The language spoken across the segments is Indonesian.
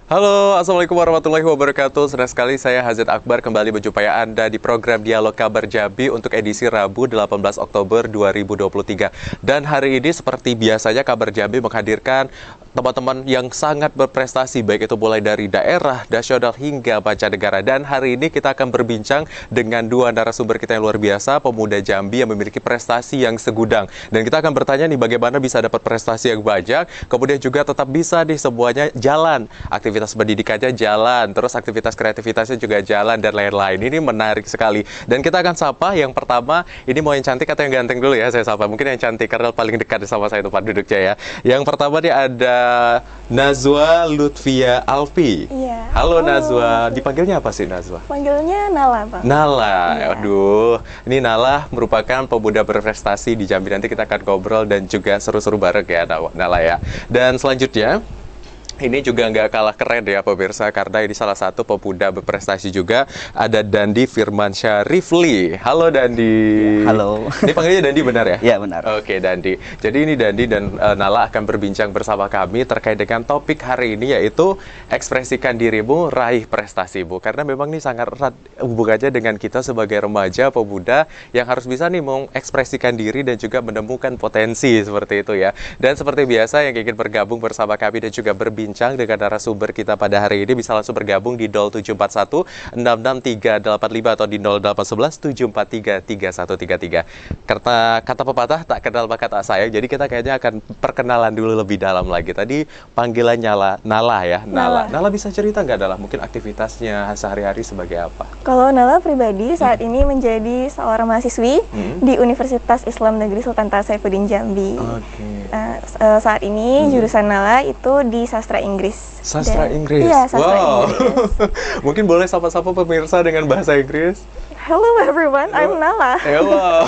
Halo, Assalamualaikum warahmatullahi wabarakatuh. Senang sekali saya Hazid Akbar kembali menjumpai Anda di program Dialog Kabar Jambi untuk edisi Rabu 18 Oktober 2023. Dan hari ini seperti biasanya Kabar Jambi menghadirkan teman-teman yang sangat berprestasi, baik itu mulai dari daerah, nasional hingga mancanegara. Dan hari ini kita akan berbincang dengan dua narasumber kita yang luar biasa, pemuda Jambi yang memiliki prestasi yang segudang. Dan kita akan bertanya nih bagaimana bisa dapat prestasi yang banyak, kemudian juga tetap bisa nih semuanya jalan. Aktivitas pendidikannya jalan, terus aktivitas kreativitasnya juga jalan, dan lain-lain. Ini menarik sekali. Dan kita akan sapa yang pertama, ini mau yang cantik atau yang ganteng dulu ya saya sapa. Mungkin yang cantik karena paling dekat sama saya tempat duduknya ya. Yang pertama nih ada Nazwa Lutfia Alfi. Iya. Halo Nazwa, dipanggilnya apa sih Nazwa? Panggilnya Nala, Bang. Nala, Iya. aduh, ini Nala merupakan pemuda berprestasi di Jambi. Nanti kita akan ngobrol dan juga seru-seru bareng ya Nala ya. Dan selanjutnya, ini juga nggak kalah keren ya pemirsa, karena ini salah satu pemuda berprestasi juga, ada Dandi Firmansyah Rifli. Halo Dandi. Ya, halo. Ini panggilnya Dandi benar ya? Ya, benar. Oke Dandi. Jadi ini Dandi dan Nala akan berbincang bersama kami terkait dengan topik hari ini, yaitu ekspresikan dirimu, raih prestasimu. Karena memang ini sangat erat hubungannya dengan kita sebagai remaja, pemuda yang harus bisa nih mengekspresikan diri dan juga menemukan potensi seperti itu ya. Dan seperti biasa yang ingin bergabung bersama kami dan juga berbincang dengan narasumber kita pada hari ini bisa langsung bergabung di 0741 66385 atau di 0811 743 3133. Kata pepatah tak kenal maka tak sayang. Jadi kita kayaknya akan perkenalan dulu lebih dalam lagi. Tadi panggilan Nala ya. Nala bisa cerita nggak Nala? Mungkin aktivitasnya sehari-hari sebagai apa? Kalau Nala pribadi saat ini menjadi seorang mahasiswi di Universitas Islam Negeri Sultan Saifuddin Jambi. Oke. Saat ini jurusan Nala itu di Sastra Inggris. Sastra Inggris? Iya, Sastra Wow. Inggris. Mungkin boleh sapa-sapa pemirsa dengan bahasa Inggris? Hello everyone, I'm Nala. Ya wow,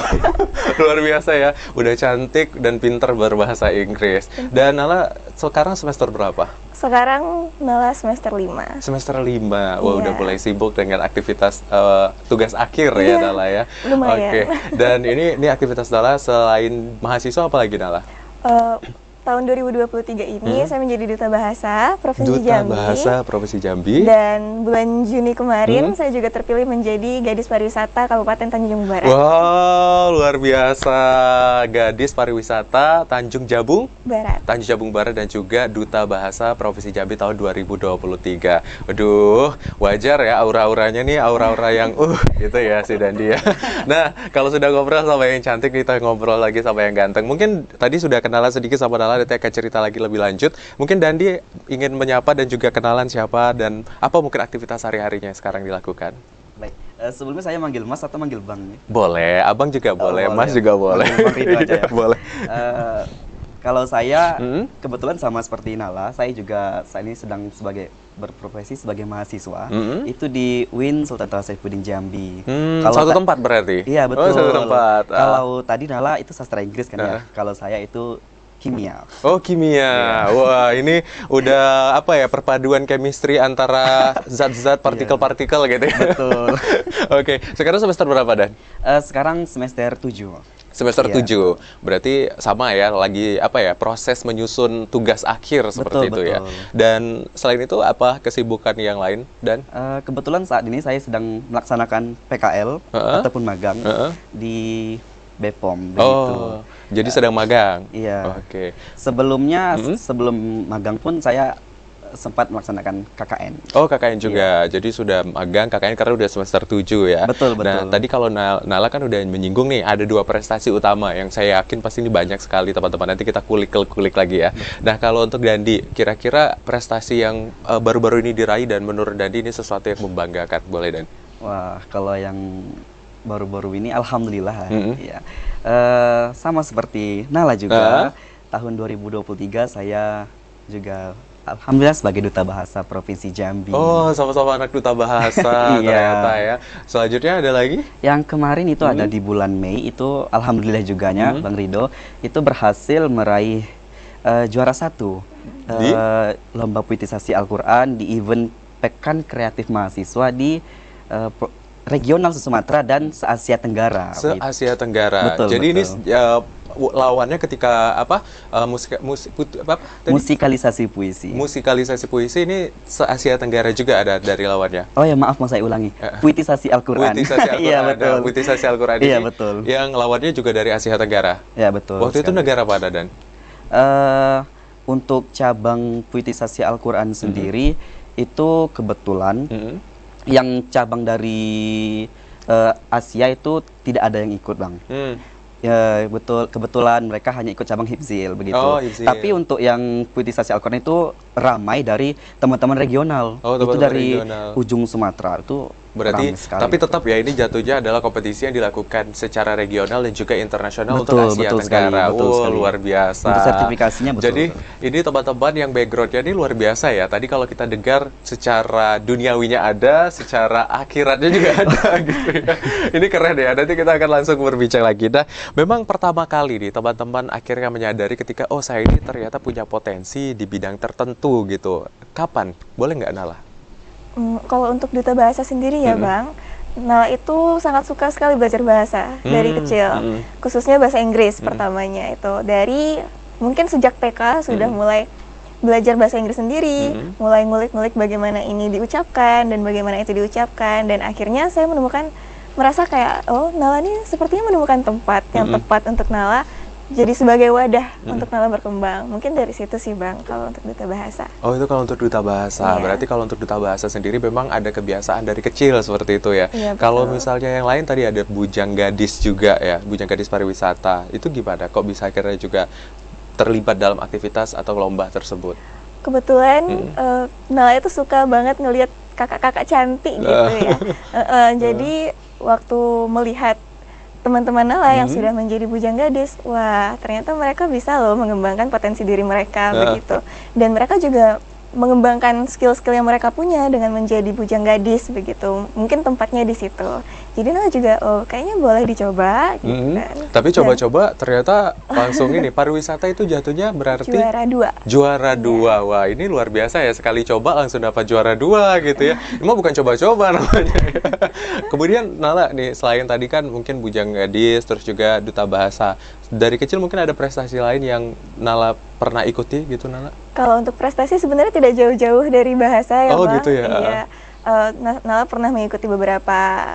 luar biasa ya. Udah cantik dan pinter berbahasa Inggris. Dan Nala sekarang semester berapa? Sekarang Nala semester 5. Semester 5. Wah, Iya. udah mulai sibuk dengan aktivitas tugas akhir ya Iya, Nala ya. lumayan. Oke. Dan ini aktivitas Nala selain mahasiswa apa lagi Nala? Tahun 2023 ini saya menjadi Duta Bahasa Provinsi Duta Jambi. Bahasa Provinsi Jambi. Dan bulan Juni kemarin saya juga terpilih menjadi Gadis Pariwisata Kabupaten Tanjung Barat. Wow, luar biasa. Gadis Pariwisata Tanjung Jabung Barat dan juga Duta Bahasa Provinsi Jambi tahun 2023. Waduh, wajar ya aura-auranya nih, aura-aura yang gitu ya si Dandi ya. Nah, kalau sudah ngobrol sama yang cantik, kita ngobrol lagi sama yang ganteng. Mungkin tadi sudah kenalan sedikit sama Nala, nanti akan cerita lagi lebih lanjut. Mungkin Dandi ingin menyapa dan juga kenalan siapa dan apa mungkin aktivitas sehari-harinya sekarang dilakukan. Baik, sebelumnya saya manggil Mas atau manggil Bang nih? Boleh, abang juga boleh, boleh. Mas juga boleh. Manggil Bang Rido aja ya. Boleh. Kalau saya kebetulan sama seperti Nala, saya juga saat ini sedang berprofesi sebagai mahasiswa. Itu di UIN Sultan Saifuddin Jambi. Satu tempat berarti? Iya, betul. Oh, satu tempat. Kalau tadi Nala itu sastra Inggris kan ya. Kalau saya itu kimia. Oh, kimia. Wah, ini udah apa ya, perpaduan chemistry antara zat-zat partikel-partikel gitu ya. Betul. Oke, sekarang semester berapa Dan? Sekarang semester 7. Semester Iya. 7. Berarti sama ya, lagi apa ya, proses menyusun tugas akhir seperti itu ya. Betul. Dan selain itu apa kesibukan yang lain Dan? Kebetulan saat ini saya sedang melaksanakan PKL ataupun magang di BPOM begitu. Oh, jadi sedang magang. Iya. Oke. Sebelumnya sebelum magang pun saya sempat melaksanakan KKN. Oh, KKN juga. Jadi sudah magang KKN karena udah semester 7 ya. Betul, Nah, betul. tadi kalau Nala kan udah menyinggung nih, ada dua prestasi utama yang saya yakin pasti ini banyak sekali teman-teman. Nanti kita kulik lagi ya. Nah, kalau untuk Dandi, kira-kira prestasi yang baru-baru ini diraih dan menurut Dandi ini sesuatu yang membanggakan. Boleh, Dan? Wah, kalau yang baru-baru ini alhamdulillah ya. Sama seperti Nala juga. Tahun 2023 saya juga alhamdulillah sebagai Duta Bahasa Provinsi Jambi. Oh, sama-sama anak Duta Bahasa Iya. ternyata ya. Selanjutnya ada lagi? Yang kemarin itu ada di bulan Mei, itu alhamdulillah juganya Bang Rido itu berhasil meraih juara 1 Di? lomba puitisasi Al-Quran di event Pekan Kreatif Mahasiswa di regional Sumatera dan se-Asia Tenggara. Se-Asia Tenggara. Betul, Jadi betul. ini lawannya ketika apa Musikalisasi puisi. musikalisasi puisi ini se-Asia Tenggara juga ada dari lawannya. Oh ya, maaf, mau saya ulangi. Puitisasi Al-Quran. Puitisasi Al-Quran. Iya, betul. Nah, puitisasi Al-Quran Iya, ini betul. yang lawannya juga dari Asia Tenggara. Ya, betul. Waktu itu sekali. negara mana, Dan? Untuk cabang puitisasi Al-Quran sendiri itu kebetulan yang cabang dari Asia itu tidak ada yang ikut, Bang. Ya, betul, kebetulan mereka hanya ikut cabang Hifzil begitu. Oh, Hifzil. Tapi untuk yang puitisasi Al-Quran itu ramai dari teman-teman regional. Oh, itu teman-teman dari regional. ujung Sumatera itu Berarti, ramai sekali. tapi tetap ya ini jatuhnya adalah kompetisi yang dilakukan secara regional dan juga internasional Betul, untuk Asia betul sekali, Tenggara. betul sekali. Luar biasa. Untuk sertifikasinya betul. Jadi ini teman-teman yang backgroundnya ini luar biasa ya. Tadi kalau kita dengar secara duniawinya ada, secara akhiratnya juga ada gitu ya. Ini keren ya. Nanti kita akan langsung berbincang lagi. Nah, memang pertama kali nih teman-teman akhirnya menyadari ketika oh saya ini ternyata punya potensi di bidang tertentu gitu. Kapan? Boleh nggak, Nala? Kalau untuk duta bahasa sendiri ya Bang, Nala itu sangat suka sekali belajar bahasa dari kecil, khususnya bahasa Inggris pertamanya itu. Dari mungkin sejak TK sudah mulai belajar bahasa Inggris sendiri, mulai ngulik-ngulik bagaimana ini diucapkan dan bagaimana itu diucapkan, dan akhirnya saya merasa kayak, oh Nala ini sepertinya menemukan tempat yang tepat untuk Nala jadi sebagai wadah untuk Nala berkembang. Mungkin dari situ sih Bang, kalau untuk duta bahasa. Oh, itu kalau untuk duta bahasa. Iya. Berarti kalau untuk duta bahasa sendiri memang ada kebiasaan dari kecil seperti itu ya. Iya, Kalau betul. misalnya yang lain tadi ada bujang gadis juga ya, bujang gadis pariwisata. Itu gimana? Kok bisa akhirnya juga terlibat dalam aktivitas atau lomba tersebut? Kebetulan Nala itu suka banget ngelihat kakak-kakak cantik gitu ya. Jadi waktu melihat teman-teman Nala yang sudah menjadi bujang gadis, wah ternyata mereka bisa loh mengembangkan potensi diri mereka begitu. Dan mereka juga mengembangkan skill-skill yang mereka punya dengan menjadi bujang gadis begitu. Mungkin tempatnya di situ. Jadi Nala juga, oh kayaknya boleh dicoba gitu kan. Tapi coba-coba ternyata langsung ini pariwisata itu jatuhnya berarti Juara 2. Juara 2. Wah, ini luar biasa ya, sekali coba langsung dapat juara 2 gitu ya. Emang bukan coba-coba namanya. Kemudian Nala nih, selain tadi kan mungkin bujang gadis, terus juga duta bahasa. Dari kecil mungkin ada prestasi lain yang Nala pernah ikuti gitu, Nala? Kalau untuk prestasi sebenarnya tidak jauh-jauh dari bahasa ya Oh, Bang. gitu ya. Iya. Nala pernah mengikuti beberapa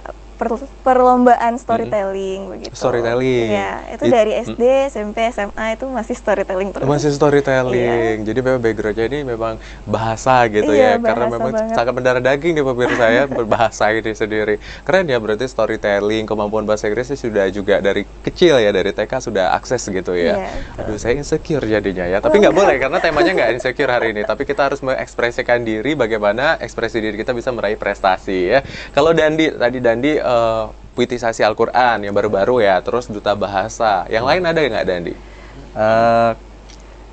perlombaan storytelling begitu. Storytelling. Iya, itu dari SD, SMP, SMA itu masih storytelling terus. Masih storytelling. Jadi memang backgroundnya ini memang bahasa gitu Iya, ya. Karena bahasa memang banget. sangat mendarah daging nih pemirsa ya, berbahasa ini sendiri. Keren ya, berarti storytelling, kemampuan bahasa Inggrisnya sudah juga dari kecil ya, dari TK sudah akses gitu ya. Iya, betul. Aduh, saya insecure jadinya ya. Tapi nggak boleh, karena temanya nggak insecure hari ini. Tapi kita harus mengekspresikan diri, bagaimana ekspresi diri kita bisa meraih prestasi ya. Kalau Dandi, tadi Dandi puitisasi Al-Quran yang baru-baru ya, terus duta bahasa. Yang lain ada nggak, Dandi?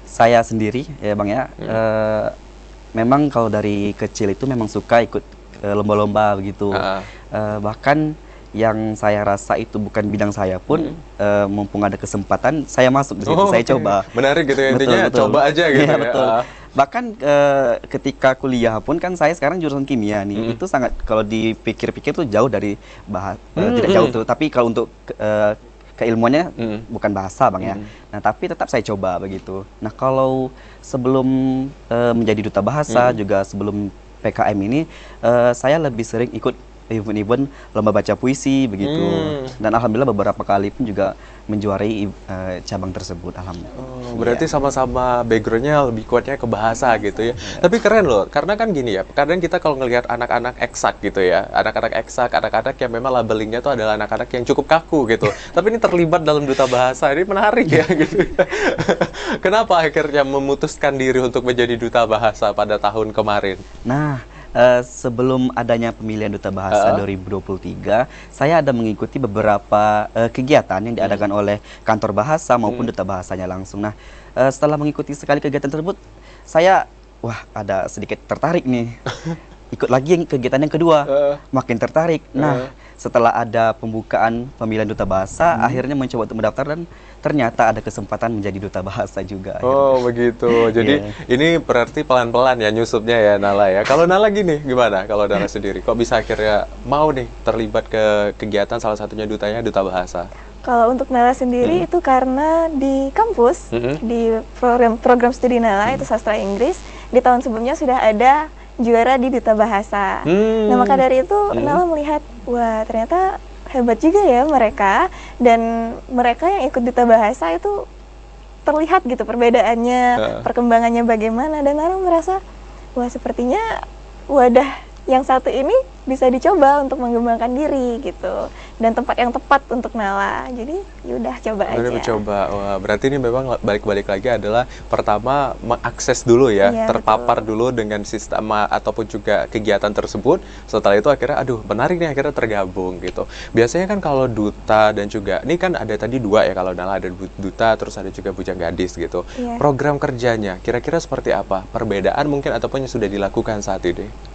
Saya sendiri ya Bang ya, memang kalau dari kecil itu memang suka ikut lomba-lomba begitu. Bahkan yang saya rasa itu bukan bidang saya pun, mumpung ada kesempatan saya masuk di situ, saya coba. Menarik gitu ya, intinya Betul. coba aja gitu Iya, ya. betul. Bahkan ketika kuliah pun kan saya sekarang jurusan kimia nih, itu sangat kalau dipikir-pikir tuh jauh dari tidak jauh tuh, tapi kalau untuk keilmuannya bukan bahasa Bang ya. Nah, tapi tetap saya coba begitu. Nah, kalau sebelum menjadi duta bahasa juga sebelum PKM ini, saya lebih sering ikut event-event lomba baca puisi begitu. Dan alhamdulillah beberapa kali pun juga menjuarai cabang tersebut, alhamdulillah. Oh, berarti sama-sama backgroundnya lebih kuatnya ke bahasa gitu ya. Tapi keren loh, karena kan gini ya, kadang kita kalau ngelihat anak-anak eksak gitu ya, anak-anak eksak, anak-anak yang memang labelingnya tuh adalah anak-anak yang cukup kaku gitu. Tapi ini terlibat dalam duta bahasa, ini menarik ya gitu. Kenapa akhirnya memutuskan diri untuk menjadi duta bahasa pada tahun kemarin? Nah, sebelum adanya pemilihan duta bahasa 2023, saya ada mengikuti beberapa kegiatan yang diadakan oleh kantor bahasa maupun duta bahasanya langsung. Nah, setelah mengikuti sekali kegiatan tersebut, saya ada sedikit tertarik nih. Ikut lagi yang kegiatan yang kedua, makin tertarik. Nah, setelah ada pembukaan pemilihan duta bahasa, akhirnya mencoba untuk mendaftar dan ternyata ada kesempatan menjadi duta bahasa juga. Oh, begitu. Jadi ini berarti pelan-pelan ya nyusupnya ya, Nala ya. Kalau Nala gini, gimana kalau Nala sendiri? Kok bisa akhirnya mau nih terlibat ke kegiatan salah satunya dutanya duta bahasa? Kalau untuk Nala sendiri itu karena di kampus, di program studi Nala itu sastra Inggris, di tahun sebelumnya sudah ada juara di Duta Bahasa. Nah, maka dari itu Nala melihat, wah ternyata hebat juga ya mereka, dan mereka yang ikut Duta Bahasa itu terlihat gitu perbedaannya, perkembangannya bagaimana, dan Nala merasa, wah sepertinya wadah yang satu ini bisa dicoba untuk mengembangkan diri gitu, dan tempat yang tepat untuk Nala. Jadi yaudah coba aja. Udah mencoba. Wah, berarti ini memang balik-balik lagi adalah pertama mengakses dulu ya, Iya, terpapar dulu dengan sistem ataupun juga kegiatan tersebut. Setelah itu akhirnya aduh menarik nih, akhirnya tergabung gitu. Biasanya kan kalau duta dan juga ini kan ada tadi dua ya, kalau Nala ada duta terus ada juga bujang gadis gitu. Iya. Program kerjanya kira-kira seperti apa? Perbedaan mungkin ataupun yang sudah dilakukan saat ini?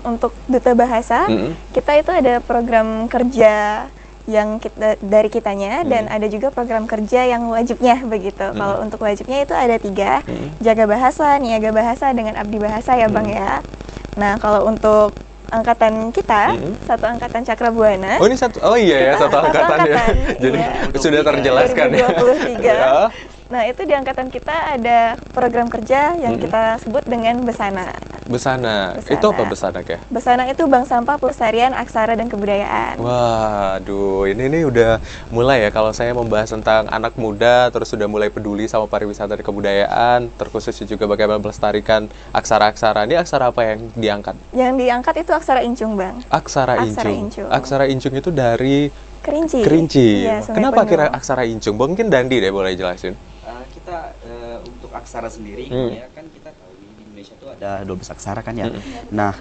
Untuk Duta Bahasa, kita itu ada program kerja yang dari kitanya, dan ada juga program kerja yang wajibnya begitu. Kalau untuk wajibnya itu ada 3, Jaga Bahasa, Niaga Bahasa, dengan Abdi Bahasa ya Bang ya. Nah kalau untuk angkatan kita, satu angkatan Cakrabuana. Oh ini satu, oh iya ya satu angkatan ya. Jadi sudah terjelaskan 2023. ya. Nah itu di angkatan kita ada program kerja yang kita sebut dengan Besana. Besana. Itu apa Besana ya? Besana itu Bank Sampah, Pelestarian, Aksara, dan Kebudayaan. Waduh, ini udah mulai ya kalau saya membahas tentang anak muda, terus sudah mulai peduli sama pariwisata dan kebudayaan, terkhusus juga bagaimana melestarikan aksara-aksara. Ini aksara apa yang diangkat? Yang diangkat itu Aksara Incung, Bang. Aksara Incung. Aksara Incung itu dari Kerinci. Kerinci. Iya, Kenapa kira aksara Incung? Mungkin Dandi deh boleh jelasin. Kita untuk aksara sendiri ya kan kita tahu di Indonesia itu ada 12 aksara kan ya. Nah,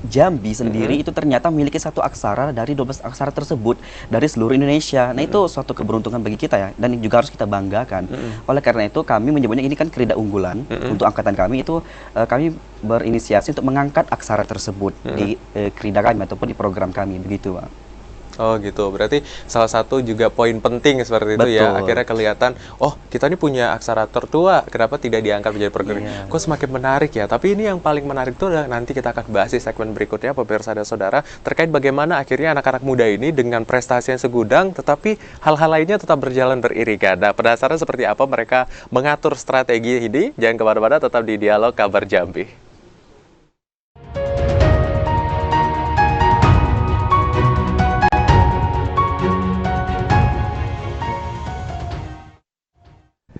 Jambi sendiri itu ternyata memiliki satu aksara dari 12 aksara tersebut dari seluruh Indonesia. Nah, itu suatu keberuntungan bagi kita ya, dan juga harus kita banggakan. Oleh karena itu kami menyebutnya ini kan kerida unggulan. Untuk angkatan kami itu kami berinisiasi untuk mengangkat aksara tersebut di kerida kami ataupun di program kami begitu, Pak. Oh gitu, berarti salah satu juga poin penting seperti itu. Betul. Ya. Akhirnya kelihatan, oh kita ini punya aksara tertua, kenapa tidak diangkat menjadi program? Kok semakin menarik ya. Tapi ini yang paling menarik itu adalah nanti kita akan bahas di segmen berikutnya, pemirsa dan saudara, terkait bagaimana akhirnya anak-anak muda ini dengan prestasi yang segudang, tetapi hal-hal lainnya tetap berjalan beriringan. Nah, penasaran seperti apa mereka mengatur strategi ini? Jangan kemana-mana, tetap di Dialog Kabar Jambi.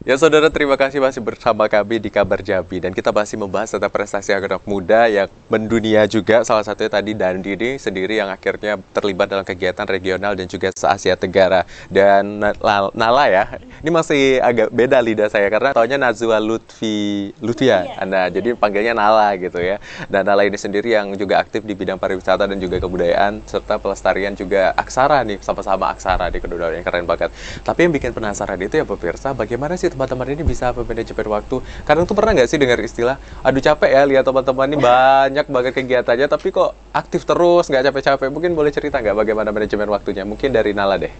Ya saudara, terima kasih masih bersama kami di Kabar Jambi, dan kita masih membahas tentang prestasi anak muda yang mendunia juga. Salah satunya tadi Dandi ini sendiri yang akhirnya terlibat dalam kegiatan regional dan juga se-Asia Tenggara. Dan Nala ya, ini masih agak beda lidah saya karena taunya Nazwa Lutfia. Nah, jadi panggilnya Nala gitu ya. Dan Nala ini sendiri yang juga aktif di bidang pariwisata dan juga kebudayaan serta pelestarian juga aksara nih, sama-sama aksara di kedua yang keren banget. Tapi yang bikin penasaran itu ya pemirsa, bagaimana sih teman-teman ini bisa manajemen waktu? Kadang tuh pernah nggak sih dengar istilah, aduh capek ya lihat teman-teman ini banyak banget kegiatannya, tapi kok aktif terus, nggak capek-capek. Mungkin boleh cerita nggak bagaimana manajemen waktunya? Mungkin dari Nala deh.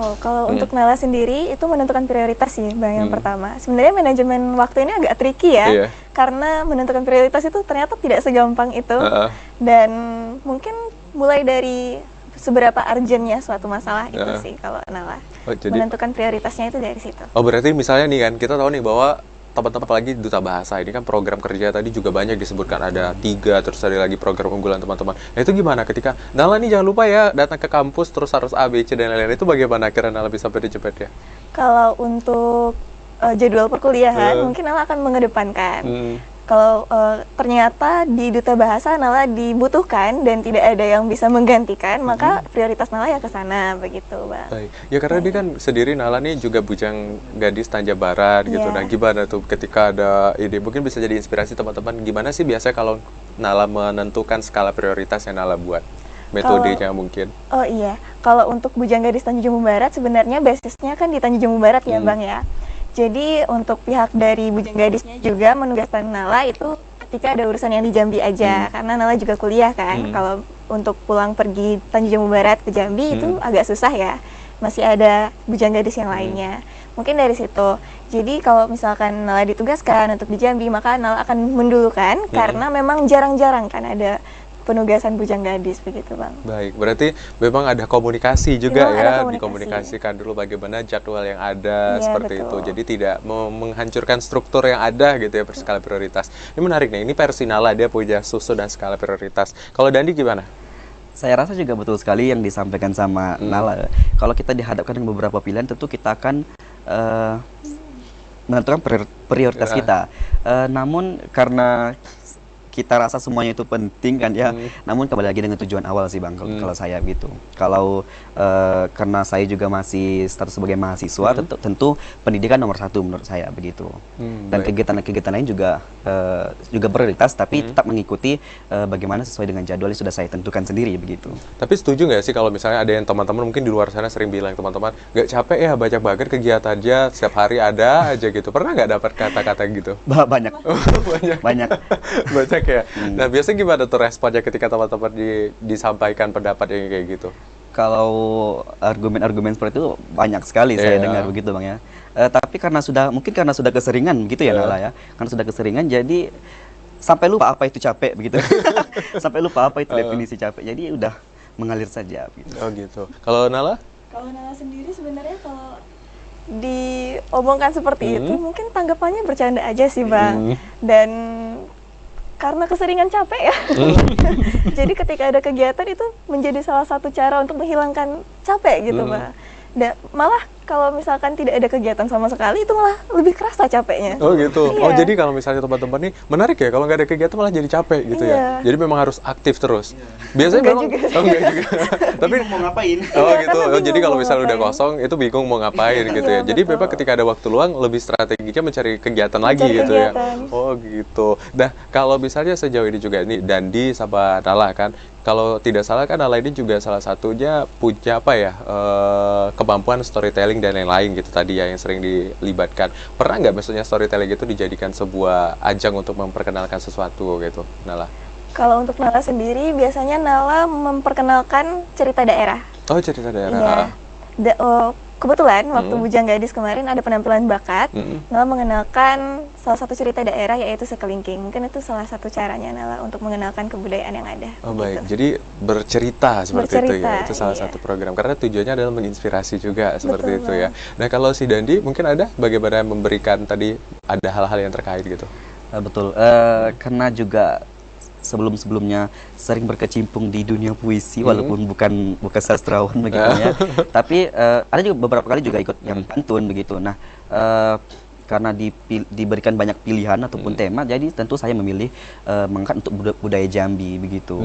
Oh, kalau untuk Nala sendiri itu menentukan prioritas sih, Bang, yang pertama. Sebenarnya manajemen waktu ini agak tricky ya, karena menentukan prioritas itu ternyata tidak segampang itu. Dan mungkin mulai dari seberapa urgentnya suatu masalah itu sih kalau Nala. Jadi menentukan prioritasnya itu dari situ. Oh, berarti misalnya nih kan, kita tahu nih bahwa teman-teman apalagi Duta Bahasa ini kan program kerja tadi juga banyak disebutkan, ada 3, terus ada lagi program unggulan teman-teman. Nah itu gimana ketika Nala nih jangan lupa ya datang ke kampus terus harus A, B, C dan lain-lain, itu bagaimana akhirnya Nala bisa cepet ya? Kalau untuk jadwal perkuliahan mungkin Nala akan mengedepankan. Kalau ternyata di Duta Bahasa Nala dibutuhkan dan tidak ada yang bisa menggantikan, maka prioritas Nala ya ke sana begitu, Bang. Baik. Ya karena dia kan sendiri Nala nih juga bujang gadis Tanja Barat gitu. Nah, gimana tuh ketika ada ide, mungkin bisa jadi inspirasi teman-teman, gimana sih biasanya kalau Nala menentukan skala prioritas yang Nala buat? Metodenya mungkin. Oh iya, kalau untuk bujang gadis Tanjung Jambung Barat sebenarnya basisnya kan di Tanjung Jambung Barat ya, Bang ya. Jadi untuk pihak dari bujang gadisnya juga menugaskan Nala itu ketika ada urusan yang di Jambi aja, karena Nala juga kuliah kan. Kalau untuk pulang pergi Tanjung Jambung Barat ke Jambi itu agak susah ya, masih ada bujang gadis yang lainnya. Mungkin dari situ. Jadi kalau misalkan Nala ditugaskan untuk di Jambi, maka Nala akan mendulukan karena memang jarang-jarang kan ada penugasan Bujang Gadis begitu Bang. Baik, berarti memang ada komunikasi juga Memang ya, ada komunikasi. dikomunikasikan dulu bagaimana jadwal yang ada Iya, seperti betul. itu. Jadi tidak menghancurkan struktur yang ada gitu ya, skala prioritas. Ini menarik nih, ini versi Nala, dia punya susu dan skala prioritas. Kalau Dandi gimana? Saya rasa juga betul sekali yang disampaikan sama Nala. Kalau kita dihadapkan dengan beberapa pilihan, tentu kita akan menentukan prioritas kita. Namun karena kita rasa semuanya itu penting kan ya. Namun kembali lagi dengan tujuan awal sih Bang, kalau saya gitu. Kalau karena saya juga masih status sebagai mahasiswa, tentu pendidikan nomor satu menurut saya begitu. Dan kegiatan-kegiatan lain juga prioritas, tapi tetap mengikuti bagaimana sesuai dengan jadwal yang sudah saya tentukan sendiri begitu. Tapi setuju nggak sih kalau misalnya ada yang teman-teman mungkin di luar sana sering bilang, teman-teman nggak capek ya banyak banget kegiatannya, setiap hari ada aja gitu. Pernah nggak dapat kata-kata gitu? Banyak. Banyak. Banyak. Banyak ya. Nah, biasanya gimana tuh responnya ketika teman-teman disampaikan pendapat yang kayak gitu? Kalau argumen-argumen seperti itu banyak sekali saya dengar begitu Bang ya. Tapi mungkin karena sudah keseringan gitu ya Nala ya. Karena sudah keseringan jadi sampai lupa apa itu capek begitu. Sampai lupa apa itu definisi capek. Jadi udah mengalir saja gitu. Oh gitu. Kalau Nala? Kalau Nala sendiri sebenarnya kalau diomongkan seperti itu mungkin tanggapannya bercanda aja sih Bang. Dan karena keseringan capek ya. Jadi ketika ada kegiatan itu menjadi salah satu cara untuk menghilangkan capek gitu Bang. Dan malah kalau misalkan tidak ada kegiatan sama sekali itu malah lebih kerasa capeknya. Oh gitu. Iya. Oh jadi kalau misalnya teman-teman nih menarik ya, kalau nggak ada kegiatan malah jadi capek gitu ya. Jadi memang harus aktif terus. Biasanya Enggak memang juga. Oh enggak juga. Tapi mau ngapain? oh Iya, gitu. karena Oh, jadi bingung kalau mau misalnya udah ngapain. kosong itu bingung mau ngapain gitu ya. Iya, Jadi betul. memang ketika ada waktu luang lebih strateginya mencari kegiatan lagi Mencari gitu ya. kegiatan. Oh gitu. Nah, kalau misalnya sejauh ini juga ini Dandi sama Nala kan, kalau tidak salah kan Nala ini juga salah satunya punya apa ya, kemampuan storytelling dan lain-lain gitu tadi ya yang sering dilibatkan. Pernah nggak maksudnya storytelling itu dijadikan sebuah ajang untuk memperkenalkan sesuatu gitu, Nala? Kalau untuk Nala sendiri biasanya Nala memperkenalkan cerita daerah. Oh, cerita Iya. daerah. Kebetulan waktu Bujang Gadis kemarin ada penampilan bakat, Nala mengenalkan salah satu cerita daerah yaitu Sekelingking. Mungkin itu salah satu caranya Nala untuk mengenalkan kebudayaan yang ada. Oh baik, gitu. jadi bercerita seperti itu ya, Bercerita, itu salah iya. satu program. Karena tujuannya adalah menginspirasi juga seperti Betul, itu ya. Nah kalau si Dandi mungkin ada bagaimana memberikan tadi ada hal-hal yang terkait gitu. Betul. Karena juga sebelum-sebelumnya sering berkecimpung di dunia puisi walaupun bukan sastrawan begitu ya. Tapi ada juga beberapa kali juga ikut yang pantun begitu. Nah, karena diberikan banyak pilihan ataupun tema, jadi tentu saya memilih mengangkat untuk budaya Jambi begitu.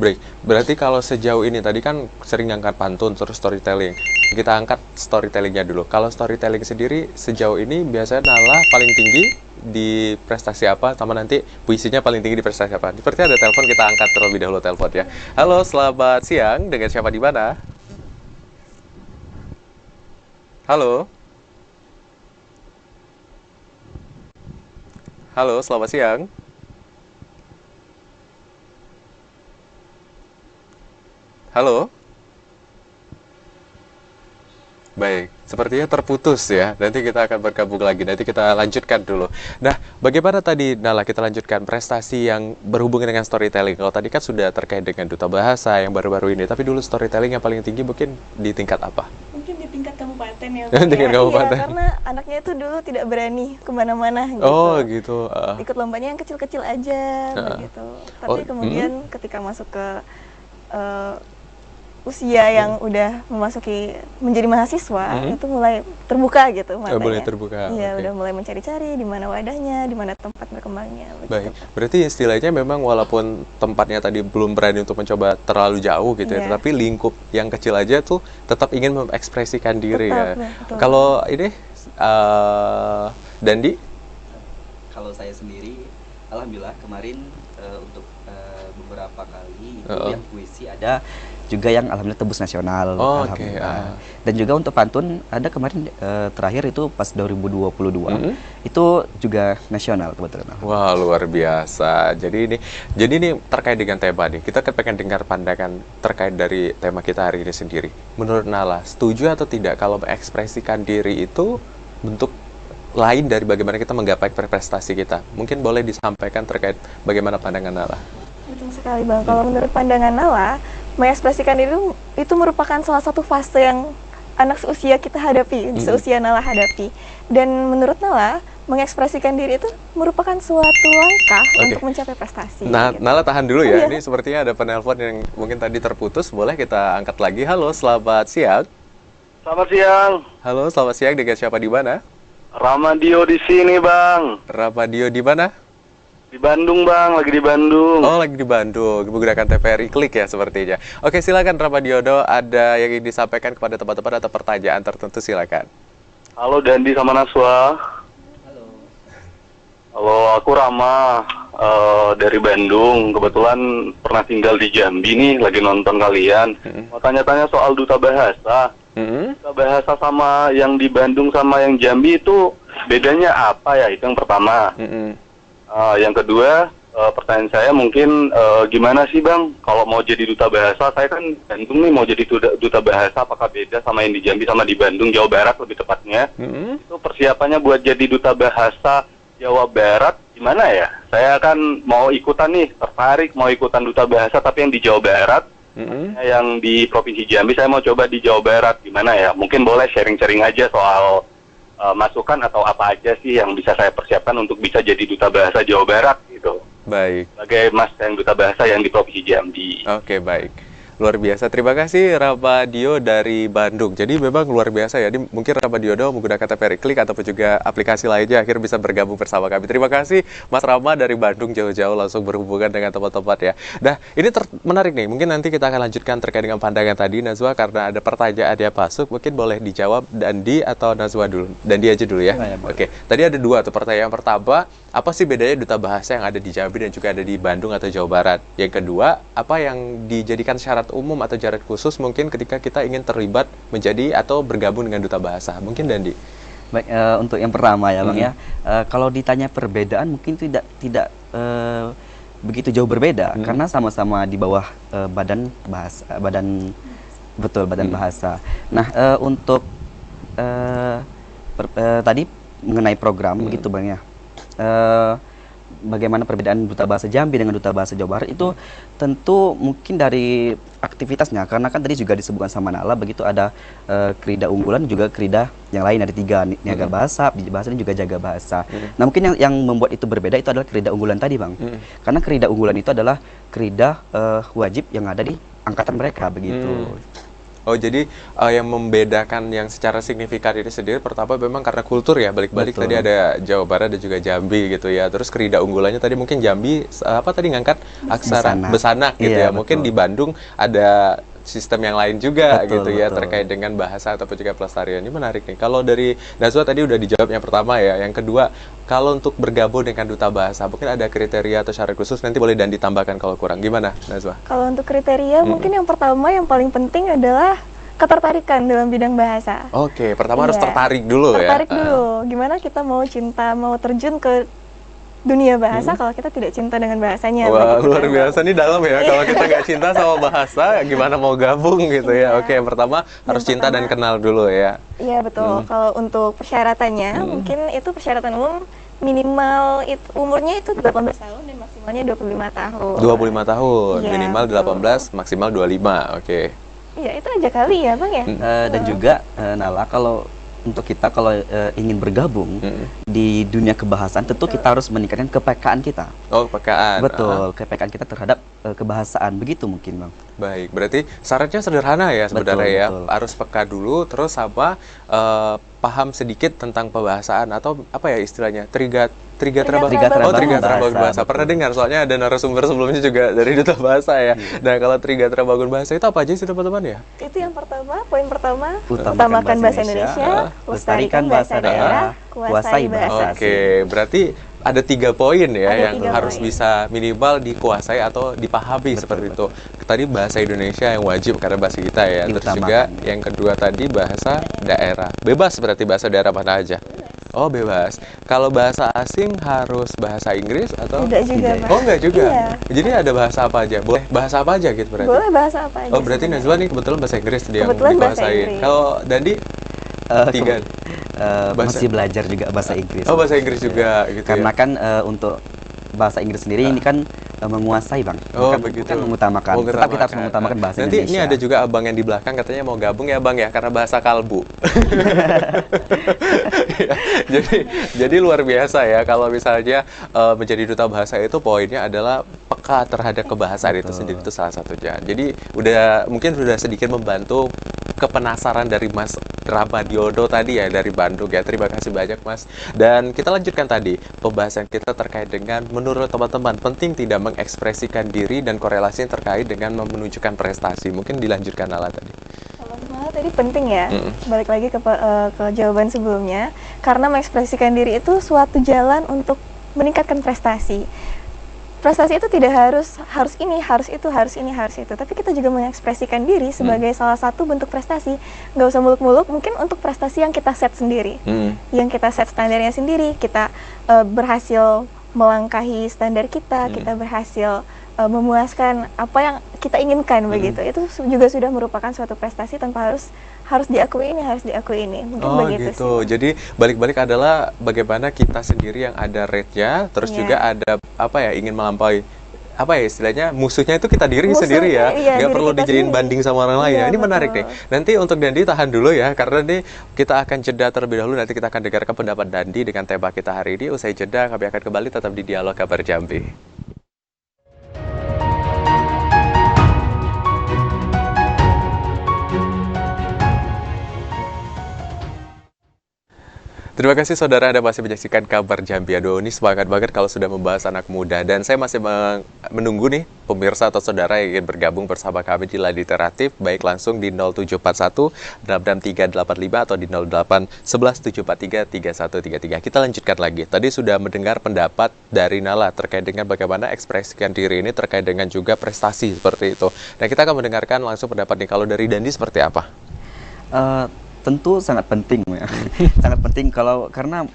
Baik, berarti kalau sejauh ini tadi kan sering ngangkat pantun terus storytelling. Kita angkat storytellingnya dulu. Kalau storytelling sendiri sejauh ini biasanya Nala paling tinggi di prestasi apa, sama nanti puisinya paling tinggi di prestasi apa. Seperti ada telepon, kita angkat terlebih dahulu telepon ya. Halo, selamat siang. Dengan siapa di mana? Halo. Halo, selamat siang. Halo. Baik, sepertinya terputus ya. Nanti kita akan bergabung lagi. Nanti kita lanjutkan dulu. Nah, bagaimana tadi Nala kita lanjutkan prestasi yang berhubungan dengan storytelling? Kalau tadi kan sudah terkait dengan duta bahasa yang baru-baru ini. Tapi dulu storytelling yang paling tinggi mungkin di tingkat apa? Mungkin di tingkat kabupaten ya. Tingkat kabupaten. Iya, karena anaknya itu dulu tidak berani kemana-mana gitu. Oh gitu. Ikut lombanya yang kecil-kecil aja begitu. Tapi kemudian ketika masuk ke usia yang udah menjadi mahasiswa itu mulai terbuka gitu matanya. Mulai terbuka. Iya, oke. udah mulai mencari-cari di mana wadahnya, di mana tempat berkembangnya. Baik, berarti istilahnya memang walaupun tempatnya tadi belum berani untuk mencoba terlalu jauh gitu ya, Iya. tetapi lingkup yang kecil aja tuh tetap ingin mengekspresikan diri ya. Betul. Kalau ini Dandi? Kalau saya sendiri, alhamdulillah kemarin untuk beberapa kali itu yang puisi ada juga yang alhamdulillah tembus nasional. Oh, Alhamdulillah. Dan juga untuk pantun ada kemarin terakhir itu pas 2022 itu juga nasional kebetulan. Wah, luar biasa. Jadi ini terkait dengan tema nih. Kita kan pengen dengar pandangan terkait dari tema kita hari ini sendiri. Menurut Nala, setuju atau tidak kalau mengekspresikan diri itu bentuk lain dari bagaimana kita menggapai prestasi kita? Mungkin boleh disampaikan terkait bagaimana pandangan Nala. Betul penting sekali Bang. Kalau menurut pandangan Nala, mengekspresikan itu merupakan salah satu fase yang anak seusia kita hadapi, seusia Nala hadapi. Dan menurut Nala, mengekspresikan diri itu merupakan suatu langkah untuk mencapai prestasi. Nah, gitu. Nala tahan dulu ya. Ini sepertinya ada penelpon yang mungkin tadi terputus. Boleh kita angkat lagi. Halo, selamat siang. Selamat siang. Halo, selamat siang. Dengan siapa di mana? Ramadio di sini, Bang. Ramadio di mana? Di Bandung, Bang. Lagi di Bandung. Oh, lagi di Bandung. Menggunakan TVRI Klik ya sepertinya. Oke, silakan Ramadiono. Ada yang ingin disampaikan kepada teman-teman atau pertanyaan tertentu, silakan. Halo, Dandi sama Naswa. Halo, aku Rama dari Bandung. Kebetulan pernah tinggal di Jambi nih, lagi nonton kalian. Mau tanya-tanya soal duta bahasa. Duta bahasa sama yang di Bandung sama yang Jambi itu bedanya apa ya? Itu yang pertama. Yang kedua, pertanyaan saya mungkin gimana sih Bang, kalau mau jadi duta bahasa, saya kan Bandung nih mau jadi duta bahasa, apakah beda sama yang di Jambi sama di Bandung, Jawa Barat lebih tepatnya? Itu persiapannya buat jadi duta bahasa Jawa Barat gimana ya? Saya kan mau ikutan nih, tertarik mau ikutan duta bahasa tapi yang di Jawa Barat, yang di Provinsi Jambi saya mau coba di Jawa Barat gimana ya? Mungkin boleh sharing-sharing aja soal masukan atau apa aja sih yang bisa saya persiapkan untuk bisa jadi duta bahasa Jawa Barat gitu. Baik. Sebagai Mas yang duta bahasa yang di Provinsi Jambi. Oke, baik. Luar biasa. Terima kasih Ramadio dari Bandung. Jadi memang luar biasa ya. Ini mungkin Ramadiono menggunakan TVRI Klik ataupun juga aplikasi lainnya akhirnya bisa bergabung bersama kami. Terima kasih Mas Rama dari Bandung jauh-jauh langsung berhubungan dengan teman-teman ya. Nah, ini menarik nih. Mungkin nanti kita akan lanjutkan terkait dengan pandangan tadi Nazwa karena ada pertanyaan yang masuk. Mungkin boleh dijawab Dandi atau Nazwa dulu. Dandi aja dulu ya. Oke. Tadi ada dua tuh pertanyaan pertama. Apa sih bedanya duta bahasa yang ada di Jambi dan juga ada di Bandung atau Jawa Barat? Yang kedua, apa yang dijadikan syarat umum atau syarat khusus mungkin ketika kita ingin terlibat menjadi atau bergabung dengan duta bahasa? Mungkin Dandi. Baik, untuk yang pertama ya Bang ya, kalau ditanya perbedaan mungkin tidak begitu jauh berbeda karena sama-sama di bawah badan bahasa, badan bahasa. Nah, untuk tadi mengenai program begitu Bang ya. Bagaimana perbedaan duta bahasa Jambi dengan duta bahasa Jawa Barat itu tentu mungkin dari aktivitasnya karena kan tadi juga disebutkan sama Nala begitu ada krida unggulan juga krida yang lain ada 3 niaga bahasa, bahasa dan juga jaga bahasa. Nah mungkin yang membuat itu berbeda itu adalah krida unggulan tadi Bang, karena krida unggulan itu adalah krida wajib yang ada di angkatan mereka begitu. Oh jadi yang membedakan yang secara signifikan ini sendiri pertama memang karena kultur ya, balik-balik tadi ada Jawa Barat dan juga Jambi gitu ya. Terus krida unggulannya tadi mungkin Jambi apa tadi ngangkat aksara besanak gitu ya. Mungkin di Bandung ada sistem yang lain juga gitu ya terkait dengan bahasa ataupun juga pelestarian. Ini menarik nih. Kalau dari Nazwa tadi udah dijawab yang pertama ya. Yang kedua, kalau untuk bergabung dengan duta bahasa mungkin ada kriteria atau syarat khusus, nanti boleh dan ditambahkan kalau kurang. Gimana Nazwa? Kalau untuk kriteria mungkin yang pertama yang paling penting adalah ketertarikan dalam bidang bahasa. Oke, pertama harus tertarik dulu ya. Tertarik dulu. Gimana kita mau cinta, mau terjun ke dunia bahasa kalau kita tidak cinta dengan bahasanya. Wah, luar biasa nih dalam ya. Kalau kita nggak cinta sama bahasa, gimana mau gabung gitu ya. Oke, yang pertama harus cinta dan kenal dulu ya. Iya, betul. Kalau untuk persyaratannya, mungkin itu persyaratan umum minimal umurnya itu 18 tahun dan maksimalnya 25 tahun. 25 tahun, minimal 18, maksimal 25. Oke. Iya, itu aja kali ya, Bang ya. Dan juga Nala, kalau untuk kita kalau ingin bergabung di dunia kebahasaan, tentu kita harus meningkatkan kepekaan kita. Oh, kepekaan. Betul, kepekaan kita terhadap kebahasaan, begitu mungkin Bang. Baik, berarti syaratnya sederhana ya sebenarnya ya. Harus peka dulu, terus sama paham sedikit tentang pembahasaan atau apa ya istilahnya, triga terbangun bahasa. Pernah dengar soalnya ada narasumber sebelumnya juga dari duta bahasa ya. Nah, kalau triga terbangun bahasa itu apa aja sih teman-teman ya? Itu yang pertama, poin pertama, utamakan bahasa Indonesia, lestarikan bahasa daerah, kuasai bahasa asing. Oke, berarti ada 3 poin ya yang harus bisa minimal dikuasai atau dipahami seperti itu. Tadi bahasa Indonesia yang wajib karena bahasa kita ya. Terus juga yang kedua tadi bahasa daerah. Bebas berarti bahasa daerah mana aja? Oh, bebas. Kalau bahasa asing harus bahasa Inggris atau? Tidak juga, Pak. Oh, enggak juga. Iya. Jadi ada bahasa apa aja? Boleh bahasa apa aja gitu berarti? Boleh bahasa apa aja. Oh, berarti Nazwa nih kebetulan bahasa Inggris yang kebetulan bahasa dikuasai. Inggris. Kalau Dandi? 3. Masih belajar juga bahasa Inggris. Oh, bahasa Inggris juga gitu karena ya? kan untuk bahasa Inggris sendiri ini kan menguasai Bang, Oh, bukan begitu. mengutamakan. Tetap kita harus mengutamakan bahasa Nanti Indonesia. ini ada juga abang yang di belakang katanya mau gabung ya bang ya karena bahasa kalbu. Ya, jadi luar biasa ya kalau misalnya menjadi duta bahasa itu poinnya adalah peka terhadap kebahasaan itu sendiri, itu salah satunya. Jadi mungkin sudah sedikit membantu kepenasaran dari Mas Ramadiono tadi ya dari Bandung ya. Terima kasih banyak Mas. Dan kita lanjutkan tadi pembahasan kita terkait dengan menurut teman-teman penting tidak mengekspresikan diri dan korelasi terkait dengan menunjukkan prestasi. Mungkin dilanjutkan Nala tadi. Kalau malah tadi penting ya, balik lagi ke jawaban sebelumnya, karena mengekspresikan diri itu suatu jalan untuk meningkatkan prestasi. Prestasi itu tidak harus ini, harus itu, harus ini, harus itu. Tapi kita juga mengekspresikan diri sebagai salah satu bentuk prestasi. Nggak usah muluk-muluk, mungkin untuk prestasi yang kita set sendiri. Yang kita set standarnya sendiri, kita berhasil melangkahi standar kita berhasil memuaskan apa yang kita inginkan begitu. Itu juga sudah merupakan suatu prestasi tanpa harus diakui ini, harus diakui ini. Mungkin begitu gitu. sih. Jadi balik-balik adalah bagaimana kita sendiri yang ada rate-nya, terus juga ada ingin melampaui istilahnya musuhnya itu kita sendiri ya, nggak perlu dijadiin banding sama orang lain. Ini menarik nih. Nanti untuk Dandi tahan dulu ya, karena nih kita akan jeda terlebih dahulu. Nanti kita akan dengarkan pendapat Dandi dengan tema kita hari ini. Usai jeda kami akan kembali tetap di Dialog Kabar Jambi. Terima kasih saudara Anda masih menyaksikan Kabar Jambi. Aduh, ini semangat banget kalau sudah membahas anak muda. Dan saya masih menunggu nih pemirsa atau saudara yang ingin bergabung bersama kami di layar literatif, baik langsung di 0741 6385 atau di 0811 743 3133. Kita lanjutkan lagi. Tadi sudah mendengar pendapat dari Nala terkait dengan bagaimana ekspresikan diri ini terkait dengan juga prestasi seperti itu. Dan kita akan mendengarkan langsung pendapat nih. Kalau dari Dandi seperti apa? Tentu sangat penting ya. Sangat penting karena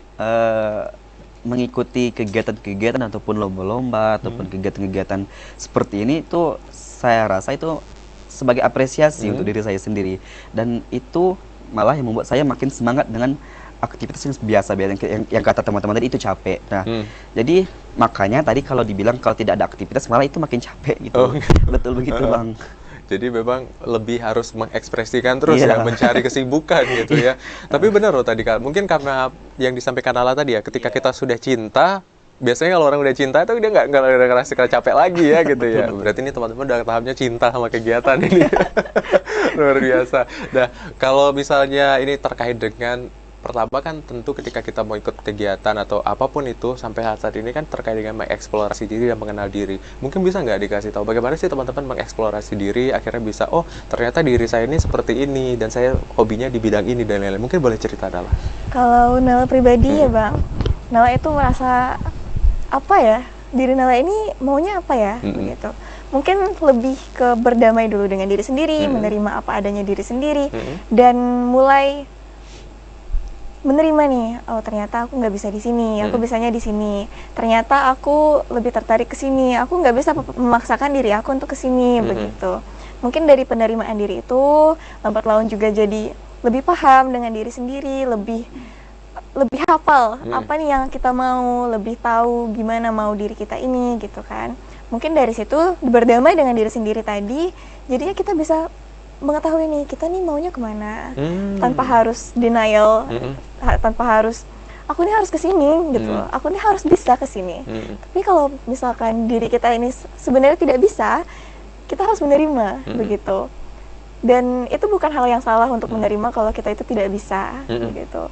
mengikuti kegiatan-kegiatan ataupun lomba-lomba ataupun kegiatan-kegiatan seperti ini itu saya rasa itu sebagai apresiasi untuk diri saya sendiri, dan itu malah yang membuat saya makin semangat dengan aktivitas yang biasa yang kata teman-teman tadi itu capek. Nah, jadi makanya tadi kalau dibilang kalau tidak ada aktivitas malah itu makin capek gitu. Betul begitu Bang. Jadi memang lebih harus mengekspresikan terus ya, mencari kesibukan gitu ya. Tapi benar loh tadi mungkin karena yang disampaikan Nala tadi ya, ketika kita sudah cinta, biasanya kalau orang udah cinta itu dia nggak ngerasa capek lagi ya gitu ya. Berarti ini teman-teman udah tahapnya cinta sama kegiatan ini. Luar biasa. Nah, kalau misalnya ini terkait dengan pertama kan tentu ketika kita mau ikut kegiatan atau apapun itu sampai saat ini kan terkait dengan mengeksplorasi diri dan mengenal diri. Mungkin bisa nggak dikasih tahu bagaimana sih teman-teman mengeksplorasi diri akhirnya bisa, oh ternyata diri saya ini seperti ini dan saya hobinya di bidang ini dan lain-lain. Mungkin boleh cerita Nala. Kalau Nala pribadi ya Bang, Nala itu merasa diri Nala ini maunya apa ya gitu. Mungkin lebih ke berdamai dulu dengan diri sendiri, menerima apa adanya diri sendiri, dan mulai menerima nih, oh ternyata aku nggak bisa di sini, aku bisanya di sini. Ternyata aku lebih tertarik ke sini, aku nggak bisa memaksakan diri aku untuk ke sini begitu. Mungkin dari penerimaan diri itu, lambat laun juga jadi lebih paham dengan diri sendiri, lebih hafal apa nih yang kita mau, lebih tahu gimana mau diri kita ini gitu kan. Mungkin dari situ berdamai dengan diri sendiri tadi, jadinya kita bisa mengetahui nih kita nih maunya kemana, tanpa harus denial, tanpa harus aku nih harus kesini gitu, aku nih harus bisa kesini. Tapi kalau misalkan diri kita ini sebenarnya tidak bisa, kita harus menerima begitu. Dan itu bukan hal yang salah untuk menerima kalau kita itu tidak bisa begitu.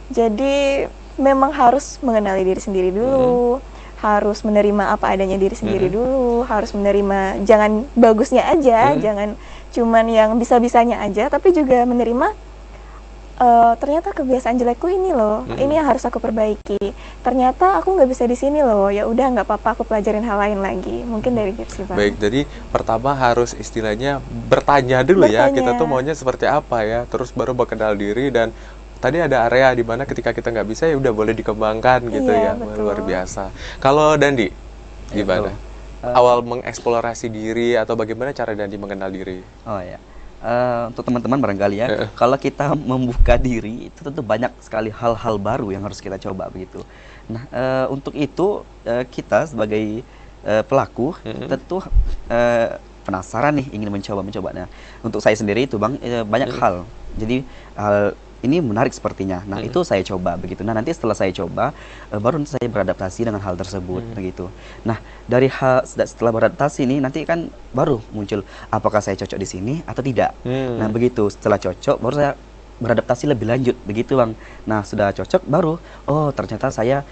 Jadi memang harus mengenali diri sendiri dulu, harus menerima apa adanya diri sendiri dulu, harus menerima jangan bagusnya aja, jangan cuman yang bisa-bisanya aja, tapi juga menerima ternyata kebiasaan jelekku ini loh, ini yang harus aku perbaiki. Ternyata aku nggak bisa di sini loh, ya udah nggak apa-apa, aku pelajarin hal lain lagi. Mungkin dari gitu sih Pak. Baik, jadi pertama harus istilahnya bertanya dulu ya, kita tuh maunya seperti apa ya, terus baru mengenal diri. Dan tadi ada area di mana ketika kita nggak bisa ya udah boleh dikembangkan gitu ya, betul. luar biasa. Kalau Dandi, gimana? Awal mengeksplorasi diri atau bagaimana cara Dandi mengenal diri? Oh ya, untuk teman-teman barangkali ya, kalau kita membuka diri itu tentu banyak sekali hal-hal baru yang harus kita coba begitu. Nah, untuk itu kita sebagai pelaku tentu penasaran nih, ingin mencobanya. Untuk saya sendiri itu Bang, banyak hal. Jadi hal ini menarik sepertinya. Nah, itu saya coba begitu. Nah, nanti setelah saya coba, baru nanti saya beradaptasi dengan hal tersebut begitu. Nah, dari hal setelah beradaptasi ini nanti kan baru muncul apakah saya cocok di sini atau tidak. Nah, begitu setelah cocok baru saya beradaptasi lebih lanjut begitu Bang. Nah, sudah cocok baru oh ternyata saya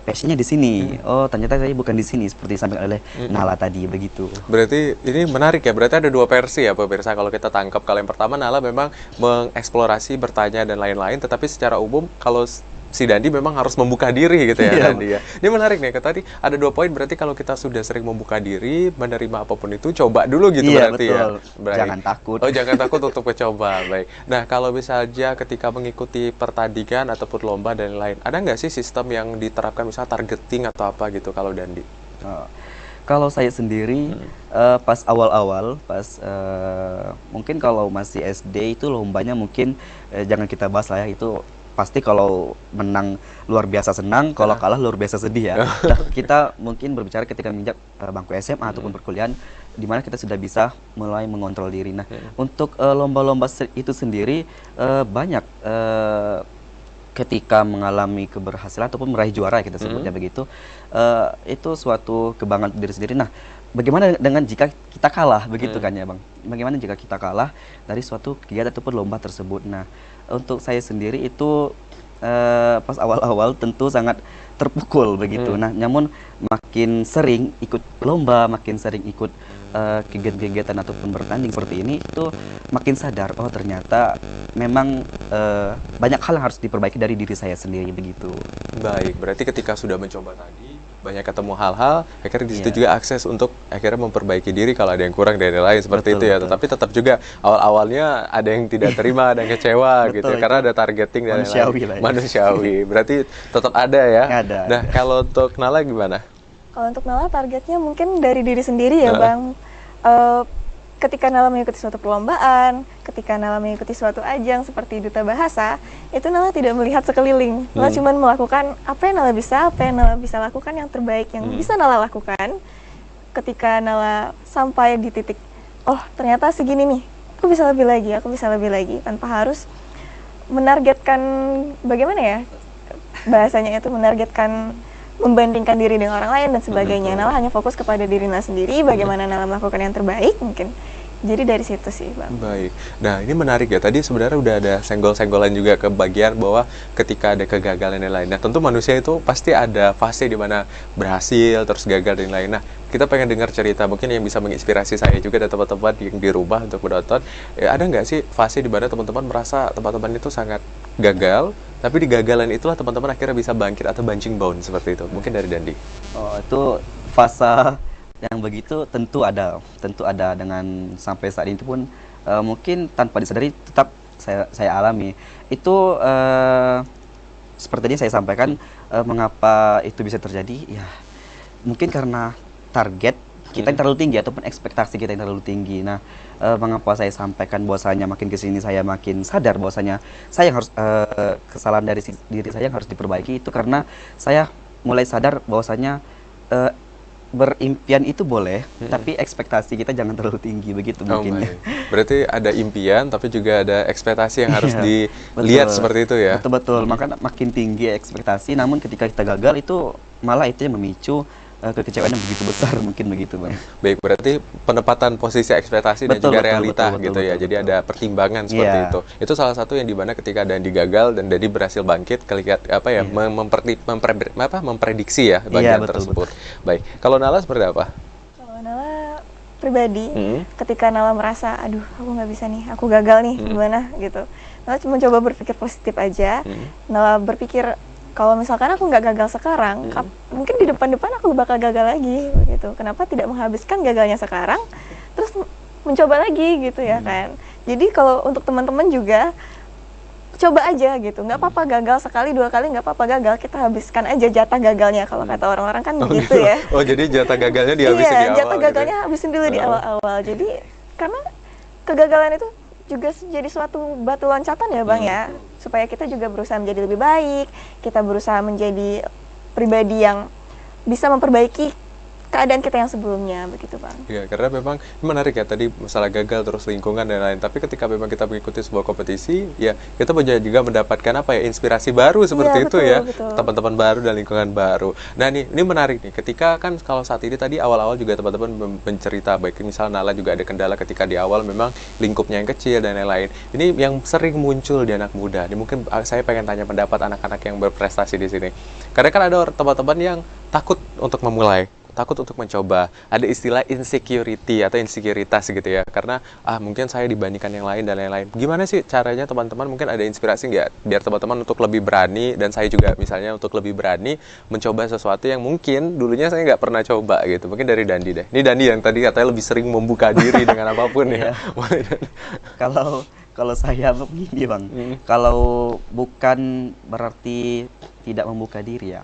passionnya di sini. Oh, ternyata saya bukan di sini seperti disampaikan oleh Nala tadi begitu. Berarti ini menarik ya, berarti ada dua versi ya pemirsa kalau kita tangkap. Kalau yang pertama Nala memang mengeksplorasi, bertanya dan lain-lain, tetapi secara umum kalau si Dandi memang harus membuka diri gitu ya Dandi ya. Ini menarik nih, tadi ada 2 poin, berarti kalau kita sudah sering membuka diri, menerima apapun itu, coba dulu gitu berarti betul. ya. Jangan takut. Oh, jangan takut untuk mencoba, baik. Nah, kalau misalnya ketika mengikuti pertandingan ataupun lomba dan lain, ada nggak sih sistem yang diterapkan, misalnya targeting atau apa gitu kalau Dandi? Kalau saya sendiri pas awal-awal, mungkin kalau masih SD itu lombanya mungkin jangan kita bahas lah ya, itu pasti kalau menang luar biasa senang, kalau kalah luar biasa sedih ya. Nah, kita mungkin berbicara ketika menginjak bangku SMA ataupun perkuliahan, di mana kita sudah bisa mulai mengontrol diri. Nah, untuk lomba-lomba itu sendiri banyak ketika mengalami keberhasilan ataupun meraih juara kita sebutnya begitu, itu suatu kebanggaan diri sendiri. Nah, bagaimana dengan jika kita kalah begitu kan ya Bang? Bagaimana jika kita kalah dari suatu kegiatan ataupun lomba tersebut? Nah, untuk saya sendiri itu pas awal-awal tentu sangat terpukul begitu. Nah, namun makin sering ikut lomba, makin sering ikut kegiatan-kegiatan ataupun bertanding seperti ini, itu makin sadar, oh ternyata memang banyak hal yang harus diperbaiki dari diri saya sendiri begitu. Baik, berarti ketika sudah mencoba tadi, banyak ketemu hal-hal, akhirnya di situ juga akses untuk akhirnya memperbaiki diri kalau ada yang kurang dan lain-lain seperti itu ya. Tetapi tetap juga awal-awalnya ada yang tidak terima, ada yang kecewa gitu ya, karena ada targeting dan lain-lain. Manusiawi. Berarti tetap ada ya. Ada. Nah, kalau untuk Nala gimana? Kalau untuk Nala targetnya mungkin dari diri sendiri ya Bang. Ketika Nala mengikuti suatu perlombaan, ketika Nala mengikuti suatu ajang seperti Duta Bahasa, itu Nala tidak melihat sekeliling. Nala cuma melakukan apa yang Nala bisa, lakukan yang terbaik yang bisa Nala lakukan. Ketika Nala sampai di titik, oh ternyata segini nih, aku bisa lebih lagi, tanpa harus menargetkan, bagaimana ya bahasanya itu, menargetkan membandingkan diri dengan orang lain dan sebagainya. Nala hanya fokus kepada diri Nala sendiri, bagaimana Nala melakukan yang terbaik mungkin. Jadi dari situ sih Bang. Baik. Nah, ini menarik ya. Tadi sebenarnya udah ada senggol-senggolan juga ke bagian bahwa ketika ada kegagalan dan lain. Nah, tentu manusia itu pasti ada fase di mana berhasil, terus gagal dan lain. Nah, kita pengen dengar cerita mungkin yang bisa menginspirasi saya juga dan teman-teman yang di rumah untuk menonton. Ada nggak sih fase di mana teman-teman merasa teman-teman itu sangat gagal, tapi di gagalan itulah teman-teman akhirnya bisa bangkit atau banking bound seperti itu? Mungkin dari Dandi. Oh, itu fase yang begitu tentu ada dengan sampai saat ini pun mungkin tanpa disadari tetap saya alami. Itu seperti ini saya sampaikan, mengapa itu bisa terjadi ya, mungkin karena target kita yang terlalu tinggi ataupun ekspektasi kita yang terlalu tinggi. Nah, mengapa saya sampaikan bahwasanya makin kesini saya makin sadar bahwasanya saya harus kesalahan dari diri saya yang harus diperbaiki, itu karena saya mulai sadar bahwasanya berimpian itu boleh, tapi ekspektasi kita jangan terlalu tinggi begitu mungkin. Berarti ada impian, tapi juga ada ekspektasi yang harus dilihat seperti itu ya. Betul. Maka makin tinggi ekspektasi, namun ketika kita gagal itu malah itu yang memicu kekecewaan yang begitu besar mungkin begitu Bang. Baik, berarti penempatan posisi ekspektasi dan juga realita gitu ya. Jadi ada pertimbangan seperti itu. Itu salah satu yang dimana ketika Dandi gagal dan Dandi berhasil bangkit, memprediksi ya bagian tersebut. Baik, kalau Nala seperti apa? Kalau Nala pribadi, ketika Nala merasa, aduh aku nggak bisa nih, aku gagal nih, gimana gitu. Nala cuma coba berpikir positif aja. Nala berpikir, kalau misalkan aku nggak gagal sekarang, mungkin di depan-depan aku bakal gagal lagi, gitu. Kenapa tidak menghabiskan gagalnya sekarang, terus mencoba lagi, gitu ya kan? Jadi kalau untuk teman-teman juga, coba aja gitu, nggak apa-apa gagal sekali, 2 kali, nggak apa-apa gagal, kita habiskan aja jatah gagalnya, kalau kata orang-orang kan begitu ya. Oh, jadi jatah gagalnya dihabisin di awal. Iya, jatah gagalnya habisin dulu di awal-awal. Jadi karena kegagalan itu juga jadi suatu batu loncatan ya Bang ya, supaya kita juga berusaha menjadi lebih baik, kita berusaha menjadi pribadi yang bisa memperbaiki keadaan kita yang sebelumnya, begitu Bang. Iya, karena memang menarik ya tadi masalah gagal terus lingkungan dan lain. Tapi ketika memang kita mengikuti sebuah kompetisi, ya kita juga mendapatkan apa ya, inspirasi baru seperti itu ya, teman-teman baru dan lingkungan baru. Nah ini menarik nih. Ketika kan kalau saat ini tadi awal-awal juga teman-teman mencerita, baik misalnya Nala juga ada kendala ketika di awal memang lingkupnya yang kecil dan lain-lain. Ini yang sering muncul di anak muda. Ini mungkin saya pengen tanya pendapat anak-anak yang berprestasi di sini. Karena kan ada teman-teman yang takut untuk memulai, takut untuk mencoba. Ada istilah insecurity atau insekuritas gitu ya. Karena mungkin saya dibandingkan yang lain dan lain-lain. Gimana sih caranya teman-teman mungkin ada inspirasi nggak biar teman-teman untuk lebih berani, dan saya juga misalnya untuk lebih berani mencoba sesuatu yang mungkin dulunya saya nggak pernah coba gitu. Mungkin dari Dandi deh. Ini Dandi yang tadi katanya lebih sering membuka diri dengan apapun ya. Kalau saya begini Bang, kalau bukan berarti tidak membuka diri ya.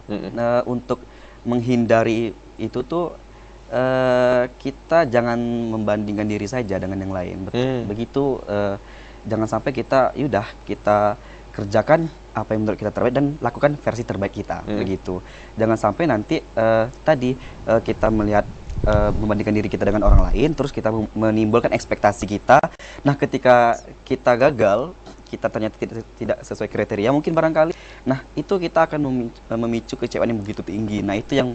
Untuk menghindari itu tuh kita jangan membandingkan diri saja dengan yang lain. Begitu jangan sampai kita kita kerjakan apa yang menurut kita terbaik dan lakukan versi terbaik kita. Begitu. Jangan sampai nanti kita melihat membandingkan diri kita dengan orang lain, terus kita menimbulkan ekspektasi kita. Nah, ketika kita gagal, kita ternyata tidak sesuai kriteria mungkin barangkali, nah itu kita akan memicu kecewaan yang begitu tinggi. Nah itu yang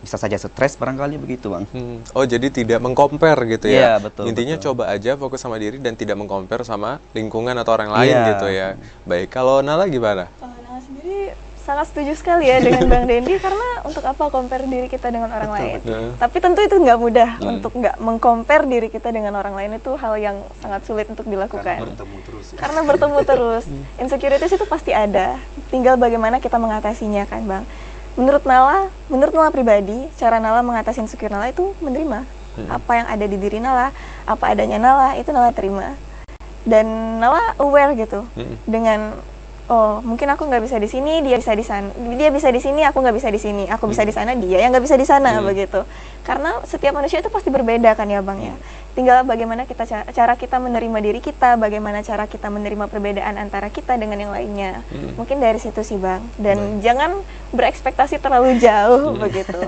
bisa saja stres barangkali begitu Bang. Oh jadi tidak mengcompare gitu ya? Iya betul. Intinya betul. coba aja fokus sama diri dan tidak mengcompare sama lingkungan atau orang lain gitu ya. Baik, kalau Nala gimana? Kalau Nala sendiri sangat setuju sekali ya dengan Bang Dendi, karena untuk apa compare diri kita dengan orang lain? Tapi tentu itu nggak mudah untuk nggak meng-compare diri kita dengan orang lain, itu hal yang sangat sulit untuk dilakukan. Karena bertemu terus. Insecurities itu pasti ada. Tinggal bagaimana kita mengatasinya kan Bang. Menurut Nala pribadi, cara Nala mengatasi insecure Nala itu menerima. Apa yang ada di diri Nala, apa adanya Nala, itu Nala terima. Dan Nala aware gitu dengan mungkin aku nggak bisa di sini, dia bisa di sana. Dia bisa di sini, aku nggak bisa di sini. Aku bisa di sana, dia yang nggak bisa di sana, begitu. Karena setiap manusia itu pasti berbeda kan ya Bang ya. Tinggal bagaimana cara kita menerima diri kita, bagaimana cara kita menerima perbedaan antara kita dengan yang lainnya. Mungkin dari situ sih Bang. Dan jangan berekspektasi terlalu jauh begitu.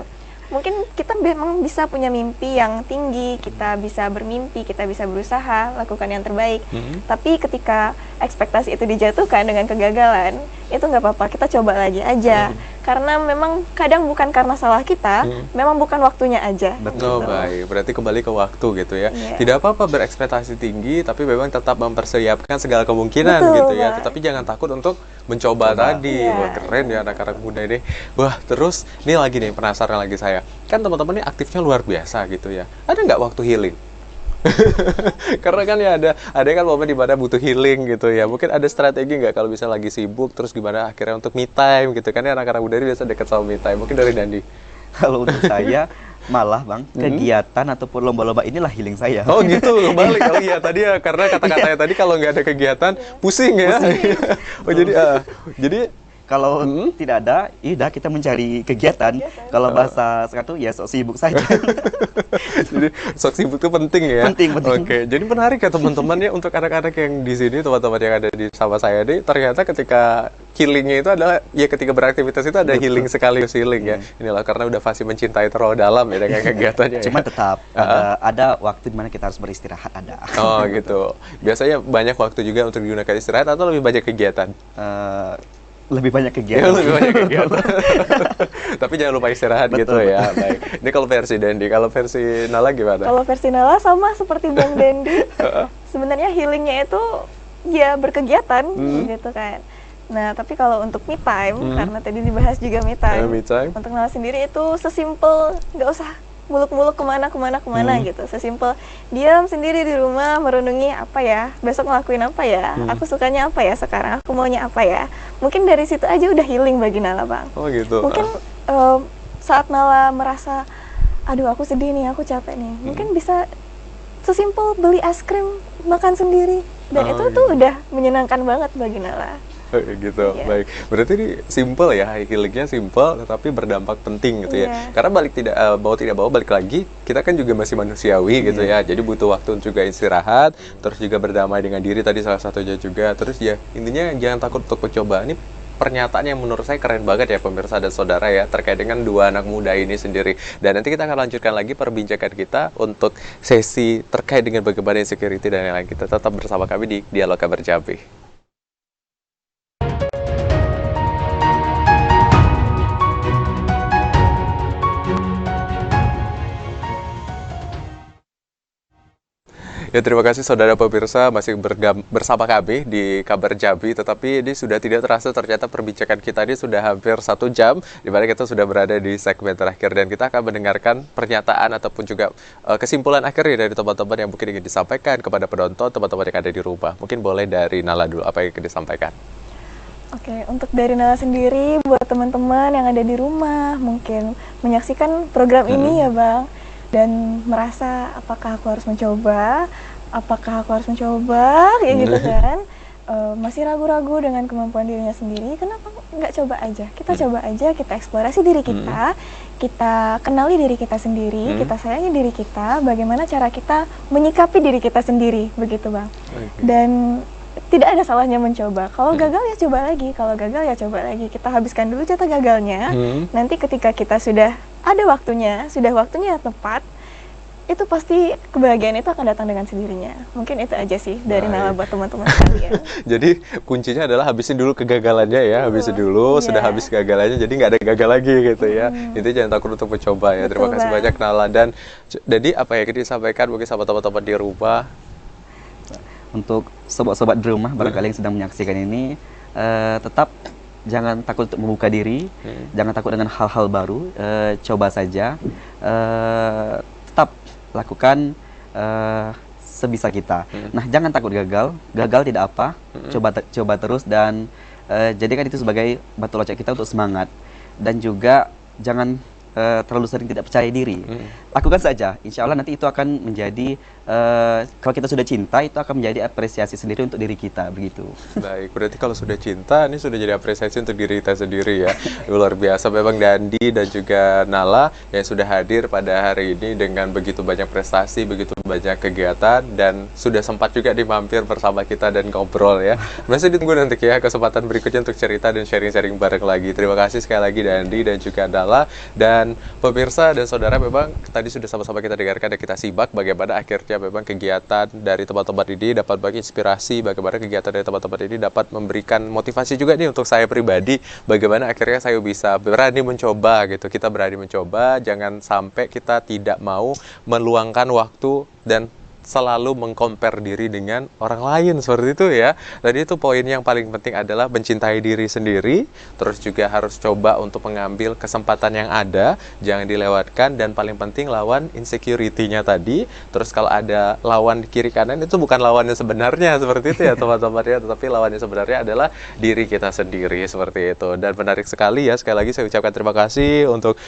Mungkin kita memang bisa punya mimpi yang tinggi, kita bisa bermimpi, kita bisa berusaha, lakukan yang terbaik. Tapi ketika ekspektasi itu dijatuhkan dengan kegagalan, itu nggak apa-apa, kita coba lagi aja. Karena memang kadang bukan karena salah kita, memang bukan waktunya aja. Betul, gitu. Baik. Berarti kembali ke waktu gitu ya. Tidak apa-apa berekspektasi tinggi, tapi memang tetap mempersiapkan segala kemungkinan gitu ya. Tetapi jangan takut untuk mencoba tadi. Wah, keren ya anak-anak muda ini. Wah, terus ini lagi nih, penasaran lagi saya. Kan teman-teman ini aktifnya luar biasa gitu ya. Ada nggak waktu healing? Karena kan ya ada kan momen di mana butuh healing gitu ya. Mungkin ada strategi nggak kalau bisa lagi sibuk, terus gimana akhirnya untuk me time gitu kan ya, anak-anak muda ini biasa dekat sama me time. Mungkin dari Dandi. Kalau untuk saya malah Bang, kegiatan ataupun lomba-lomba inilah healing saya. Oh gitu, kebalik. Oh iya tadi ya, karena kata-katanya tadi kalau nggak ada kegiatan pusing ya. Oh jadi kalau tidak ada, ya kita mencari kegiatan. Kalau bahasa sekarang tuh ya sok sibuk saja. Jadi sok sibuk itu penting ya. Penting. Oke, jadi menarik ya teman-teman ya untuk anak-anak yang di sini, teman-teman yang ada di sama saya nih, ternyata ketika healingnya itu adalah ya ketika beraktivitas itu ada healing sekaligus healing ya. Inilah karena udah pasti mencintai terlalu dalam ya dengan kegiatannya. Cuma tetap ada waktu dimana kita harus beristirahat ada. Oh gitu. Biasanya banyak waktu juga untuk digunakan istirahat atau lebih banyak kegiatan? Lebih banyak kegiatan. Lebih banyak kegiatan. Tapi jangan lupa istirahat. Betul. Gitu ya. Baik. Ini kalau versi Dendi, kalau versi Nala gimana? Kalau versi Nala sama seperti Bang Dendi. Sebenarnya healingnya itu ya berkegiatan gitu kan. Nah, tapi kalau untuk me time, karena tadi dibahas juga me time. Untuk Nala sendiri itu sesimpel, nggak usah muluk-muluk kemana gitu. Sesimpel diam sendiri di rumah, merenungi apa ya, besok ngelakuin apa ya, aku sukanya apa ya sekarang, aku maunya apa ya. Mungkin dari situ aja udah healing bagi Nala Bang. Oh gitu. Mungkin saat Nala merasa, aduh aku sedih nih, aku capek nih, mungkin bisa sesimpel beli es krim, makan sendiri. Dan itu tuh udah menyenangkan banget bagi Nala. Gitu, baik. Berarti ini simple ya, healingnya simple, tetapi berdampak penting gitu ya. Karena tidak bawa balik lagi, kita kan juga masih manusiawi gitu ya. Jadi butuh waktu juga istirahat, terus juga berdamai dengan diri tadi salah satunya juga. Terus ya intinya jangan takut untuk mencoba. Ini pernyataan yang menurut saya keren banget ya pemirsa dan saudara ya, terkait dengan dua anak muda ini sendiri. Dan nanti kita akan lanjutkan lagi perbincangan kita untuk sesi terkait dengan bagaimana insecurity dan lain-lain. Kita tetap bersama kami di Dialog Kabar Jambi. Ya, terima kasih saudara pemirsa masih bersama kami di Kabar Jambi. Tetapi ini sudah tidak terasa, ternyata perbincangan kita ini sudah hampir 1 jam, di mana kita sudah berada di segmen terakhir, dan kita akan mendengarkan pernyataan ataupun juga kesimpulan akhirnya dari teman-teman yang mungkin ingin disampaikan kepada penonton, teman-teman yang ada di rumah. Mungkin boleh dari Nala dulu, apa yang ingin disampaikan? Oke, untuk dari Nala sendiri, buat teman-teman yang ada di rumah, mungkin menyaksikan program ini ya Bang, dan merasa apakah aku harus mencoba, kayak gitu kan, masih ragu-ragu dengan kemampuan dirinya sendiri, kenapa nggak coba aja? Kita coba aja, kita eksplorasi diri kita, kita kenali diri kita sendiri, kita sayangi diri kita, bagaimana cara kita menyikapi diri kita sendiri, begitu Bang. Dan tidak ada salahnya mencoba. Kalau gagal ya coba lagi, kalau gagal ya coba lagi. Kita habiskan dulu jatah gagalnya. Nanti ketika kita sudah ada waktunya, tepat, itu pasti kebahagiaan itu akan datang dengan sendirinya. Mungkin itu aja sih dari Nala buat teman-teman sekalian. Jadi kuncinya adalah habisin dulu kegagalannya ya, habisin dulu, sudah habis kegagalannya, jadi nggak ada gagal lagi gitu ya. Itu jangan takut untuk mencoba ya. Terima kasih banyak Nala. Dan jadi apa ya yang disampaikan mungkin sama teman-teman di rumah? Untuk sobat-sobat di rumah barangkali yang sedang menyaksikan ini, tetap jangan takut untuk membuka diri, jangan takut dengan hal-hal baru, coba saja, tetap lakukan sebisa kita. Nah, jangan takut gagal tidak apa, coba terus, dan jadikan itu sebagai batu loncatan kita untuk semangat. Dan juga jangan terlalu sering tidak percaya diri. Lakukan saja, insya Allah nanti itu akan menjadi, kalau kita sudah cinta, itu akan menjadi apresiasi sendiri untuk diri kita, begitu. Baik, berarti kalau sudah cinta, ini sudah jadi apresiasi untuk diri kita sendiri ya. Luar biasa memang Dandi dan juga Nala yang sudah hadir pada hari ini dengan begitu banyak prestasi, begitu banyak kegiatan, dan sudah sempat juga dimampir bersama kita dan ngobrol ya. Masih ditunggu nanti ya kesempatan berikutnya untuk cerita dan sharing-sharing bareng lagi. Terima kasih sekali lagi Dandi dan juga Nala. Dan pemirsa dan saudara, memang tadi sudah sama-sama kita dengarkan dan kita simak bagaimana akhirnya memang kegiatan dari teman-teman ini dapat menginspirasi, bagaimana kegiatan dari teman-teman ini dapat memberikan motivasi juga nih untuk saya pribadi, bagaimana akhirnya saya bisa berani mencoba gitu. Kita berani mencoba, jangan sampai kita tidak mau meluangkan waktu dan selalu mengcompare diri dengan orang lain seperti itu ya. Tadi itu poin yang paling penting adalah mencintai diri sendiri, terus juga harus coba untuk mengambil kesempatan yang ada, jangan dilewatkan, dan paling penting lawan insecurity-nya tadi. Terus kalau ada lawan di kiri kanan, itu bukan lawannya sebenarnya seperti itu ya teman-teman ya, tetapi lawannya sebenarnya adalah diri kita sendiri seperti itu. Dan menarik sekali ya, sekali lagi saya ucapkan terima kasih untuk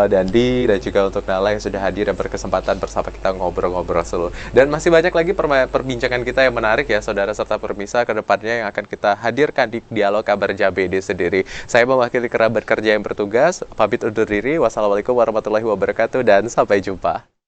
Dandi dan juga untuk Nala yang sudah hadir dan berkesempatan bersama kita ngobrol-ngobrol seluruh. Dan masih banyak lagi perbincangan kita yang menarik ya saudara serta pemirsa ke depannya yang akan kita hadirkan di Dialog Kabar Jambi sendiri. Saya mewakili kerabat kerja yang bertugas, pamit undur diri. Wassalamualaikum warahmatullahi wabarakatuh dan sampai jumpa.